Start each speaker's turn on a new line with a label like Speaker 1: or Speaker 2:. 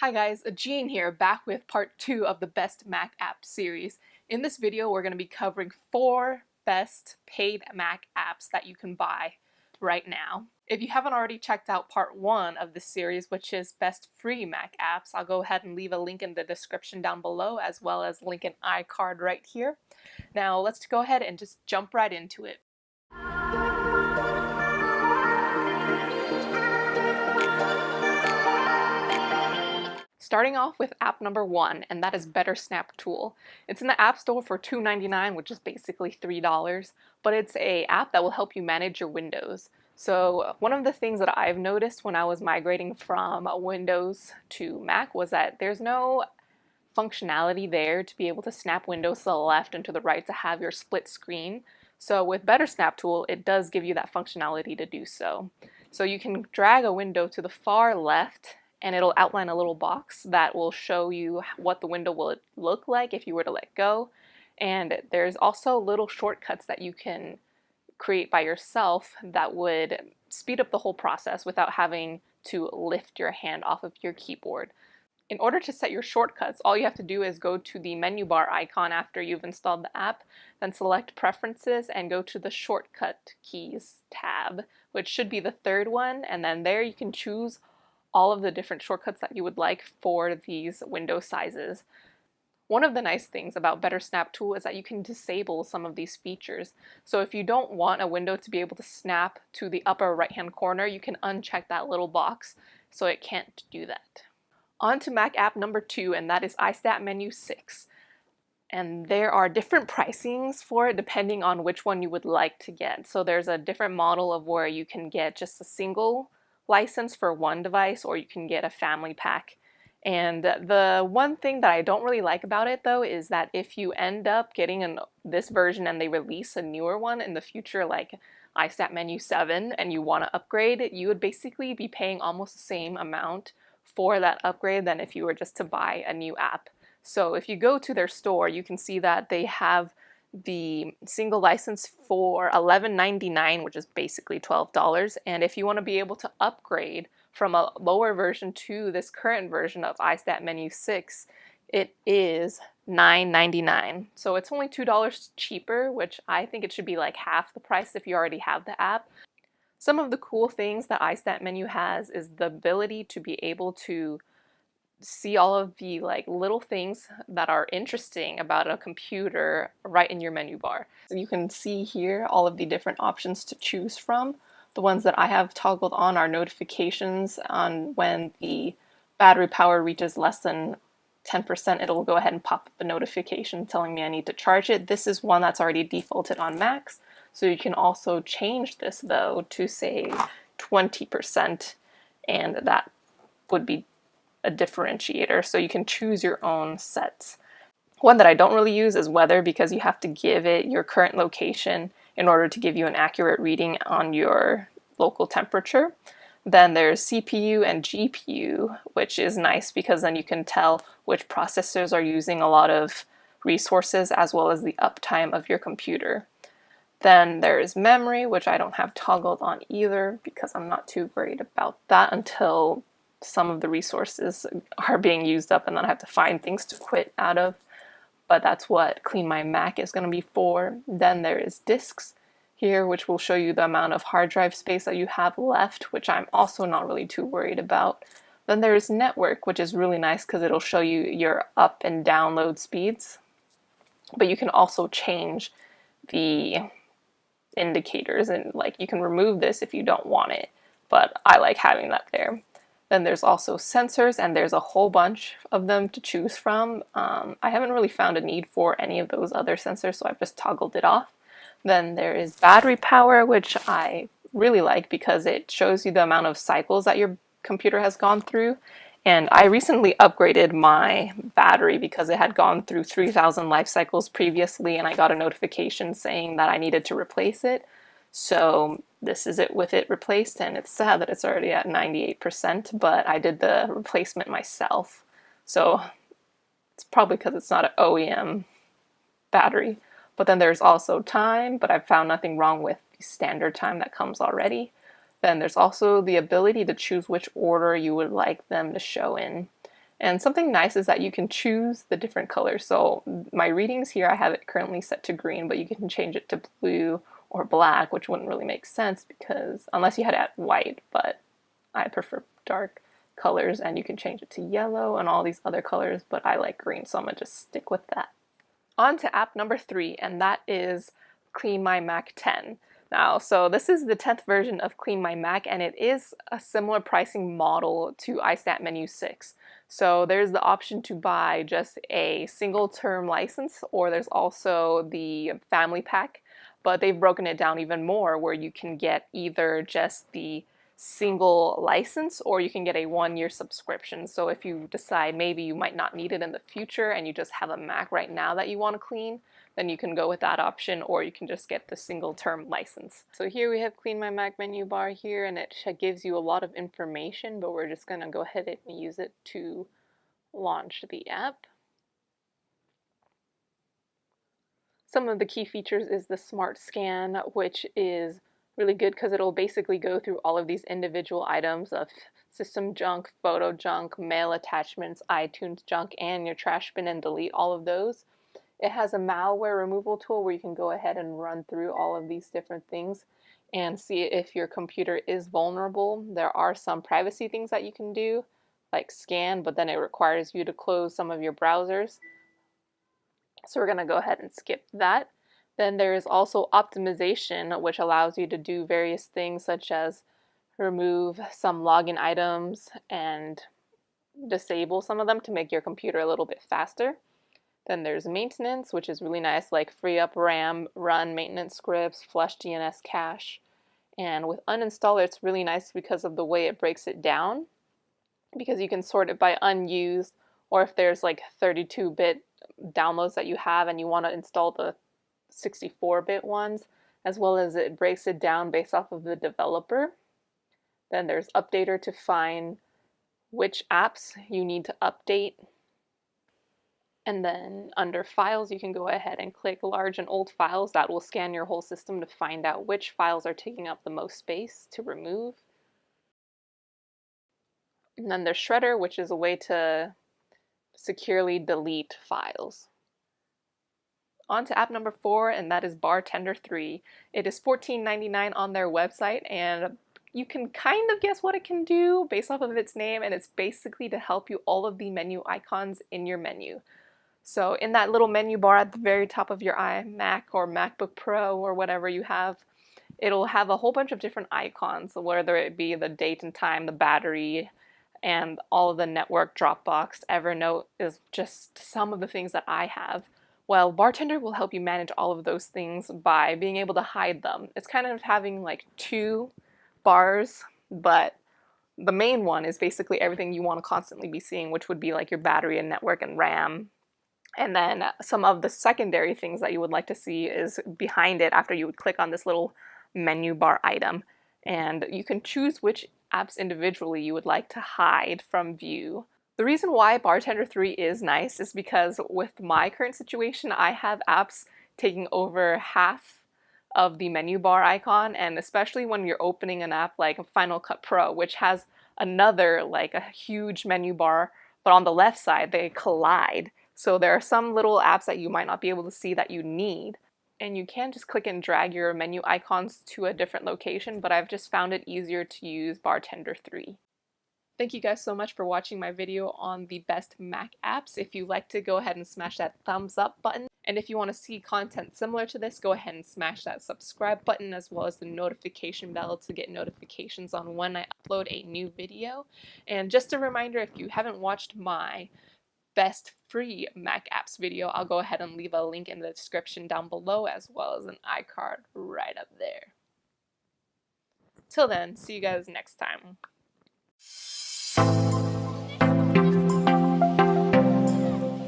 Speaker 1: Hi guys, Jean here, back with part 2 of the Best Mac App series. In this video, we're going to be covering 4 best paid Mac apps that you can buy right now. If you haven't already checked out part 1 of this series, which is Best Free Mac Apps, I'll go ahead and leave a link in the description down below, as well as link an iCard right here. Now let's go ahead and just jump right into it. Starting off with app number 1, and that is Better Snap Tool. It's in the App Store for $2.99, which is basically $3, but it's an app that will help you manage your windows. So one of the things that I've noticed when I was migrating from Windows to Mac was that there's no functionality there to be able to snap windows to the left and to the right to have your split screen. So with Better Snap Tool, it does give you that functionality to do so. So you can drag a window to the far left and it'll outline a little box that will show you what the window will look like if you were to let go. And there's also little shortcuts that you can create by yourself that would speed up the whole process without having to lift your hand off of your keyboard. In order to set your shortcuts, all you have to do is go to the menu bar icon after you've installed the app, then select Preferences and go to the Shortcut Keys tab, which should be the third one, and then there you can choose all of the different shortcuts that you would like for these window sizes. One of the nice things about Better Snap Tool is that you can disable some of these features. So if you don't want a window to be able to snap to the upper right hand corner, you can uncheck that little box so it can't do that. On to Mac app number 2, and that is IceThatMenu 6. And there are different pricings for it depending on which one you would like to get. So there's a different model of where you can get just a single license for one device, or you can get a family pack. And the one thing that I don't really like about it though is that if you end up getting this version and they release a newer one in the future, like IceThatMenu 7, and you want to upgrade, you would basically be paying almost the same amount for that upgrade than if you were just to buy a new app. So if you go to their store, you can see that they have the single license for $11.99, which is basically $12. And if you want to be able to upgrade from a lower version to this current version of IceThatMenu 6, it is $9.99. So it's only $2 cheaper, which I think it should be like half the price if you already have the app. Some of the cool things that IceThatMenu has is the ability to be able to see all of the little things that are interesting about a computer right in your menu bar. So you can see here all of the different options to choose from. The ones that I have toggled on are notifications on when the battery power reaches less than 10%, it'll go ahead and pop up a notification telling me I need to charge it. This is one that's already defaulted on Macs. So you can also change this though to say 20%, and that would be a differentiator, so you can choose your own sets. One that I don't really use is weather, because you have to give it your current location in order to give you an accurate reading on your local temperature. Then there's CPU and GPU, which is nice because then you can tell which processors are using a lot of resources as well as the uptime of your computer. Then there's memory, which I don't have toggled on either because I'm not too worried about that until some of the resources are being used up and then I have to find things to quit out of. But that's what CleanMyMac is going to be for. Then there is disks here, which will show you the amount of hard drive space that you have left, which I'm also not really too worried about. Then there's network, which is really nice because it'll show you your up and download speeds. But you can also change the indicators, and you can remove this if you don't want it, but I like having that there. Then there's also sensors, and there's a whole bunch of them to choose from. I haven't really found a need for any of those other sensors, so I've just toggled it off. Then there is battery power, which I really like because it shows you the amount of cycles that your computer has gone through. And I recently upgraded my battery because it had gone through 3,000 life cycles previously, and I got a notification saying that I needed to replace it. So this is it with it replaced, and it's sad that it's already at 98%, but I did the replacement myself. So it's probably because it's not an OEM battery. But then there's also time, but I've found nothing wrong with the standard time that comes already. Then there's also the ability to choose which order you would like them to show in. And something nice is that you can choose the different colors. So my readings here, I have it currently set to green, but you can change it to blue or black, which wouldn't really make sense because unless you had it at white, but I prefer dark colors, and you can change it to yellow and all these other colors, but I like green, so I'm gonna just stick with that. On to app number 3, and that is CleanMyMac 10. Now, so this is the 10th version of CleanMyMac, and it is a similar pricing model to IceThatMenu 6. So there's the option to buy just a single term license, or there's also the family pack, but they've broken it down even more where you can get either just the single license or you can get a 1-year subscription. So if you decide maybe you might not need it in the future and you just have a Mac right now that you want to clean, then you can go with that option, or you can just get the single term license. So here we have CleanMyMac menu bar here, and it gives you a lot of information, but we're just going to go ahead and use it to launch the app. Some of the key features is the Smart Scan, which is really good because it'll basically go through all of these individual items of system junk, photo junk, mail attachments, iTunes junk, and your trash bin and delete all of those. It has a malware removal tool where you can go ahead and run through all of these different things and see if your computer is vulnerable. There are some privacy things that you can do, like scan, but then it requires you to close some of your browsers. So we're going to go ahead and skip that. Then there is also optimization, which allows you to do various things such as remove some login items and disable some of them to make your computer a little bit faster. Then there's maintenance, which is really nice, like free up RAM, run maintenance scripts, flush DNS cache. And with uninstaller, it's really nice because of the way it breaks it down, because you can sort it by unused, or if there's like 32-bit downloads that you have and you want to install the 64-bit ones, as well as it breaks it down based off of the developer. Then there's updater to find which apps you need to update. And then under files, you can go ahead and click large and old files. That will scan your whole system to find out which files are taking up the most space to remove. And then there's Shredder, which is a way to securely delete files. On to app number 4, and that is Bartender 3. It is $14.99 on their website, and you can kind of guess what it can do based off of its name, and it's basically to help you all of the menu icons in your menu. So in that little menu bar at the very top of your iMac or MacBook Pro or whatever you have, it'll have a whole bunch of different icons, whether it be the date and time, the battery, and all of the network, Dropbox, Evernote is just some of the things that I have. Well, Bartender will help you manage all of those things by being able to hide them. It's kind of having like 2 bars, but the main one is basically everything you want to constantly be seeing, which would be like your battery and network and RAM. And then some of the secondary things that you would like to see is behind it after you would click on this little menu bar item. And you can choose which apps individually you would like to hide from view. The reason why Bartender 3 is nice is because with my current situation, I have apps taking over half of the menu bar icon, and especially when you're opening an app like Final Cut Pro, which has another like a huge menu bar, but on the left side they collide. So there are some little apps that you might not be able to see that you need, and you can just click and drag your menu icons to a different location, but I've just found it easier to use Bartender 3. Thank you guys so much for watching my video on the best Mac apps. If you like to, go ahead and smash that thumbs up button. And if you want to see content similar to this, go ahead and smash that subscribe button as well as the notification bell to get notifications on when I upload a new video. And just a reminder, if you haven't watched my best free Mac apps video, I'll go ahead and leave a link in the description down below as well as an iCard right up there. Till then, see you guys next time.